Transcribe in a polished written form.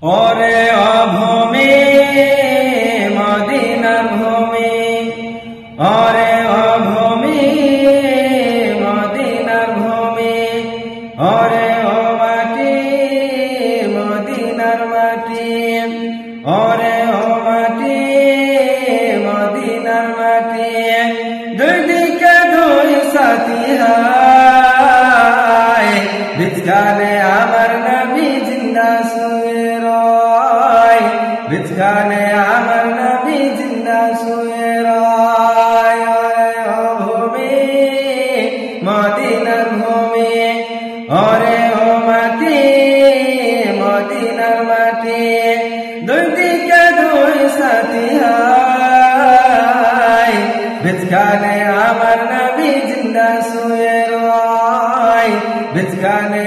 ওরে অভূমি মদিনার ভূমি, ওরে অভূমি মদিনার ভূমি, ওরে ও মাটি মদিনার মাটি, ওরে ও মাটি মদিনার মাটি। দুই দিকে দুই সাথী হায়, বিচখানে আমার নবী জিন্দা শুয়ে রয়, বিচখানে আমার নবী জিন্দা শুয়ে রয়। ও ভূমি মদিনার ভূমি, ওরে ও মাটি মদিনার মাটি। দুই দিকে দুই সাথী হায়, বিচখানে আমার নবী জিন্দা শুয়ে রয়, বিচখানে